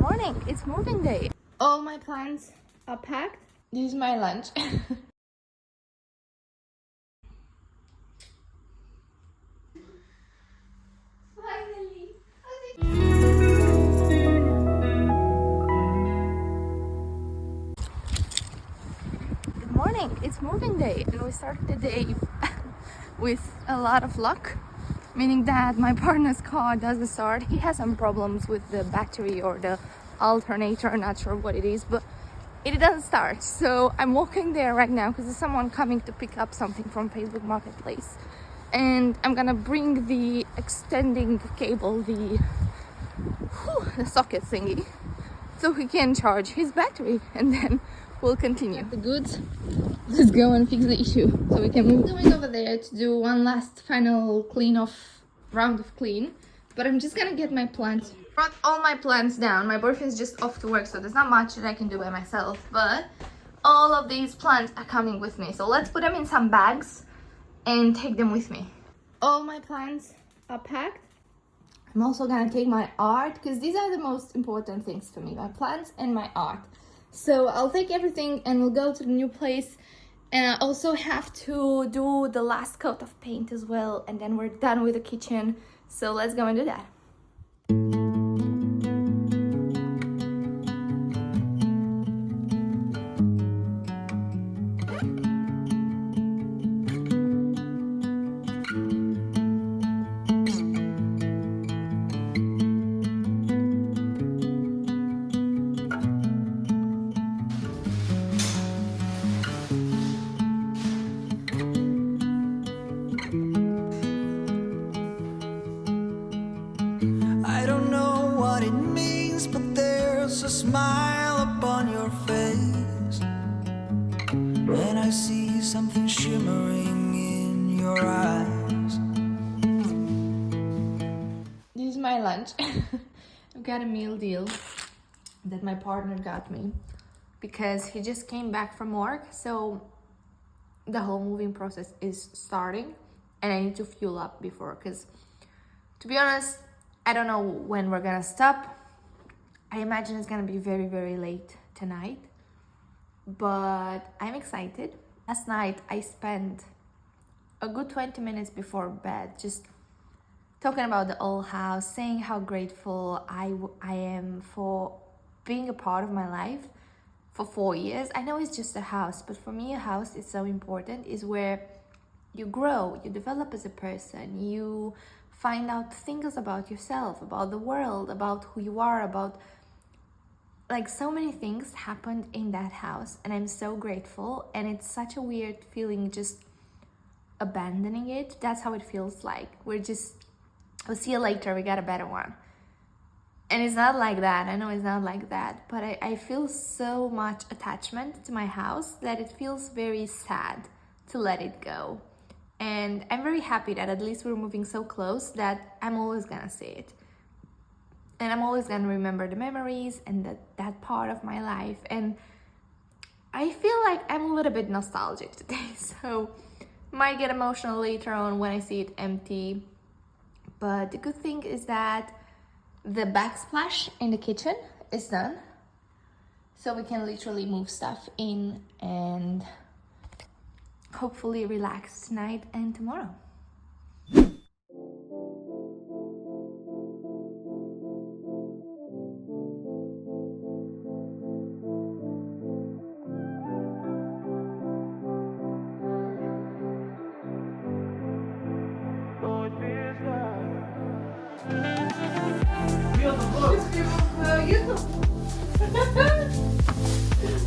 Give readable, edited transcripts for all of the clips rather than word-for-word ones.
morning, it's moving day. All my plants are packed. This is my lunch. Finally. Good morning, it's moving day, and we started the day with a lot of luck, meaning that my partner's car doesn't start. He has some problems with the battery or the alternator, I'm not sure what it is, but it doesn't start. So I'm walking there right now because there's someone coming to pick up something from Facebook Marketplace, and I'm gonna bring the extending cable, the socket thingy, so he can charge his battery, and then we'll continue. The goods, let's go and fix the issue so we can move. I'm going over there to do one last final round of clean, but I'm just gonna get my plants. Brought all my plants down. My boyfriend's just off to work, so there's not much that I can do by myself, but all of these plants are coming with me. So let's put them in some bags and take them with me. All my plants are packed. I'm also gonna take my art because these are the most important things for me, my plants and my art. So I'll take everything and we'll go to the new place. And I also have to do the last coat of paint as well, and then we're done with the kitchen. So let's go and do that. I don't know what it means, but there's a smile upon your face, and I see something shimmering in your eyes. This is my lunch. I've got a meal deal that my partner got me because he just came back from work, so the whole moving process is starting and I need to fuel up before, because to be honest, I don't know when we're gonna stop. I imagine it's gonna be very, very late tonight, but I'm excited. Last night I spent a good 20 minutes before bed just talking about the old house, saying how grateful I am for being a part of my life for 4 years. I know it's just a house, but for me a house is so important. It's where you grow, you develop as a person, you find out things about yourself, about the world, about who you are, about like so many things happened in that house, and I'm so grateful. And it's such a weird feeling just abandoning it. That's how it feels like. We'll see you later, we got a better one. And it's not like that. I know it's not like that, but I feel so much attachment to my house that it feels very sad to let it go. And I'm very happy that at least we're moving so close that I'm always gonna see it. And I'm always gonna remember the memories and that part of my life. And I feel like I'm a little bit nostalgic today, so might get emotional later on when I see it empty. But the good thing is that the backsplash in the kitchen is done. So we can literally move stuff in and hopefully relax tonight and tomorrow.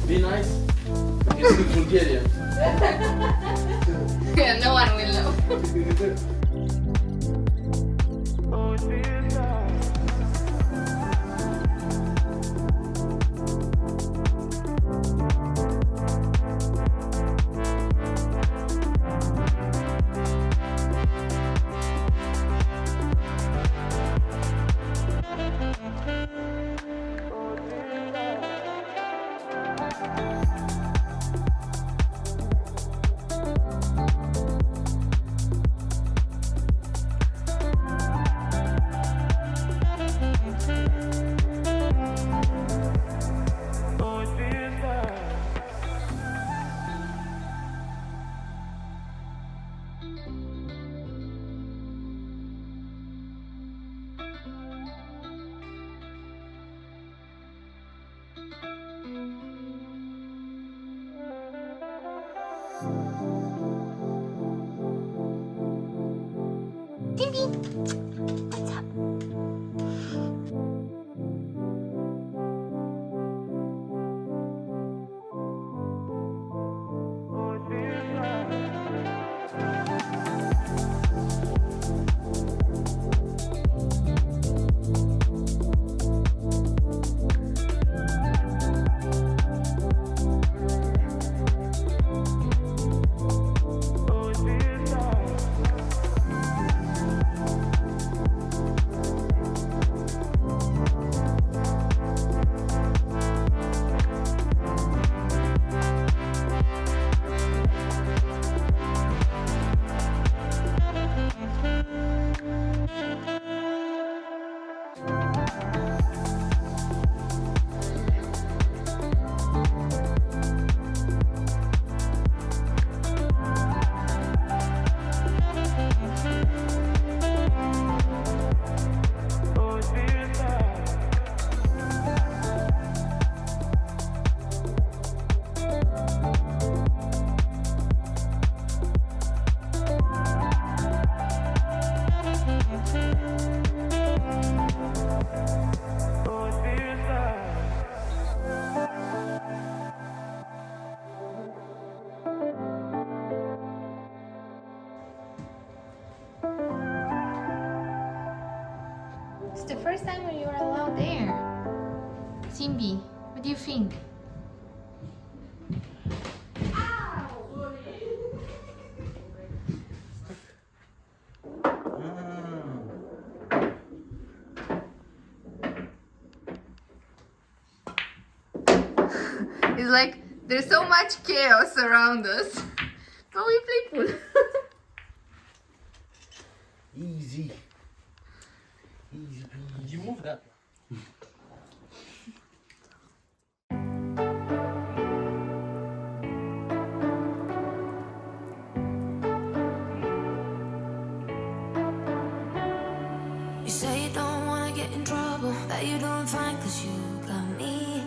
Be nice. It's in Bulgaria. Yeah, no one will know. first time when you were allowed there. Simbi, what do you think? It's like there's so much chaos around us, but we play pool. Easy. Easy. Did you move that? You say you don't wanna get in trouble, that you're doing fine cause you got me.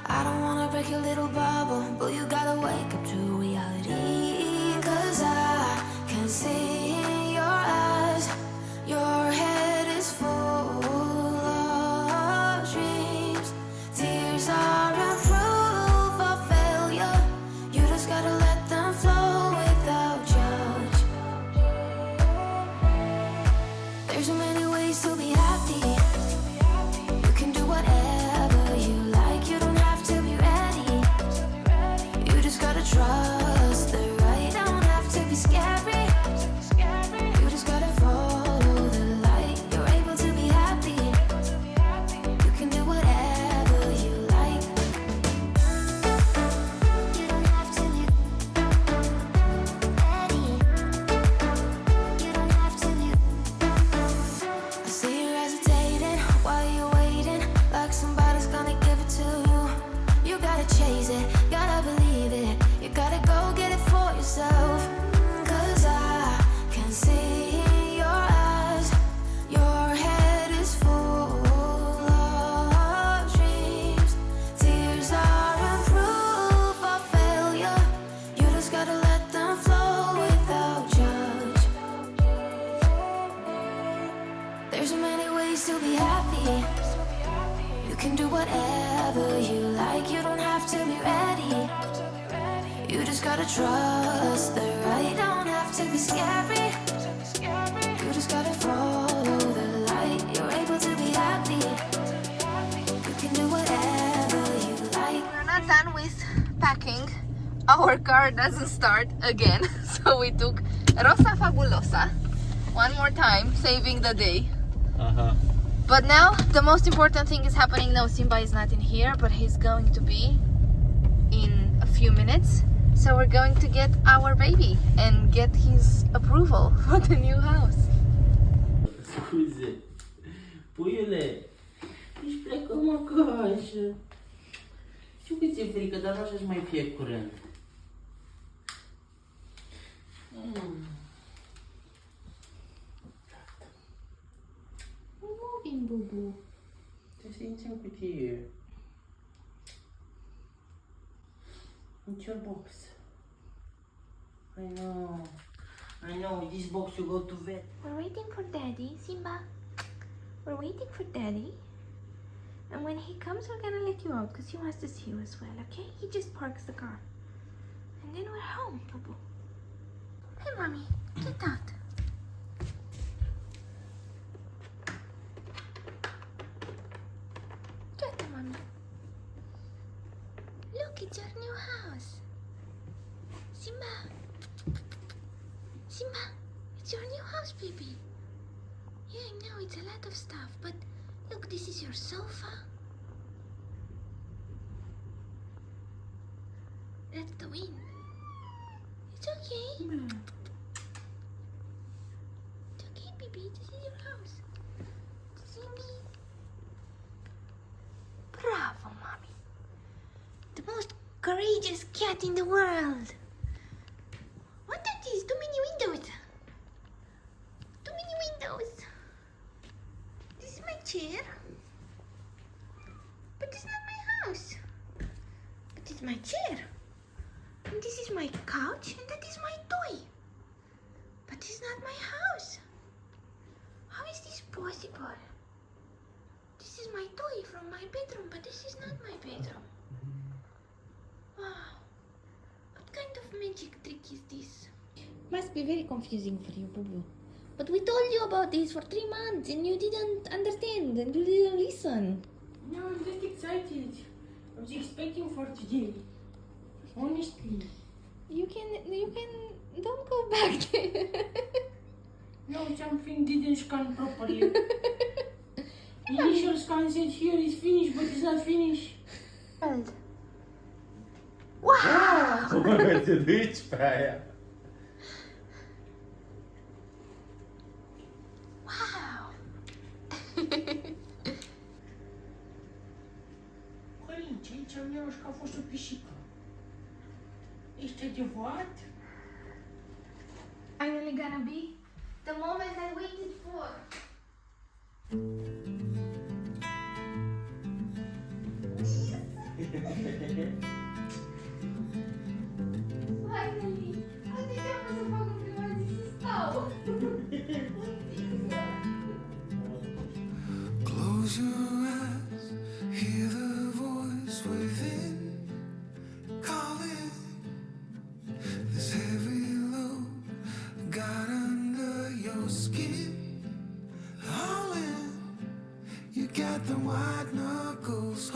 I don't wanna break your little bubble, but you gotta wake up to reality. Cause I can see in your eyes, your head is full of dreams. Tears aren't proof of failure, you just gotta let them flow without judge. There's so many ways to be happy. You can do whatever you like. You don't have to be ready. You just gotta trust the right. Don't have to be scary. You just gotta follow the light. You're able to be happy. You can do whatever you like. You don't have to be ready. You don't have to be. I see you hesitating while you're waiting, like somebody's gonna give it to you. You gotta chase it, gotta believe it. You gotta go get it for yourself. Cause I can see in your eyes, your head is full of dreams. Tears aren't proof of failure, you just gotta let them flow without judge. There's so many ways to be happy. You can do whatever you like. You don't have to be ready. You just gotta trust the right. Don't have to be scary. You just gotta follow the light. You're able to be happy. You can do whatever you like. We're not done with packing. Our car doesn't start again, so we took Rosa Fabulosa one more time, saving the day. But now the most important thing is happening now. Simba is not in here, but he's going to be in a few minutes. So we're going to get our baby and get his approval for the new house. Scuze. Puiule, își plecăm acasă. Știu că ți-e frică, dar nu așa să mai fie curând. We're moving, boo-boo. Te simți în cutie. It's your box. I know, this box you go to vet. We're waiting for Daddy, Simba. We're waiting for Daddy. And when he comes, we're gonna let you out because he wants to see you as well, okay? He just parks the car. And then we're home, boo-boo. Hey, Mommy, get out. Get out, Mommy. Look, it's your new house. Simba. Simba, it's your new house, baby. Yeah, I know, it's a lot of stuff, but look, this is your sofa. That's the wind. It's okay. It's okay, baby. This is your house. Simbi. Bravo, Mommy. The most courageous cat in the world. What that is? Too many windows. Too many windows. This is my chair. But it's not my house. But it's my chair. And this is my couch and that is my toy. But it's not my house. How is this possible? This is my toy from my bedroom, but this is not my bedroom. Wow. What kind of magic trick is this? Must be very confusing for you, Boo Boo. But we told you about this for 3 months and you didn't understand and you didn't listen. No, I'm just excited. I was expecting for today. Honestly. You can don't go back there. No, something didn't scan properly. Initial scan said here is finished, but it's not finished. Wow! Te duci pe aia. Wow! Călin, ce aici am eu și că a fost o pisică. Ești adevărat? Finally gonna be the moment I waited for. Finally! Até que am să fac în prima zi să stau. Close your eyes, hear the voice within calling. This heavy load got under your skin. All in, you got the white knuckles.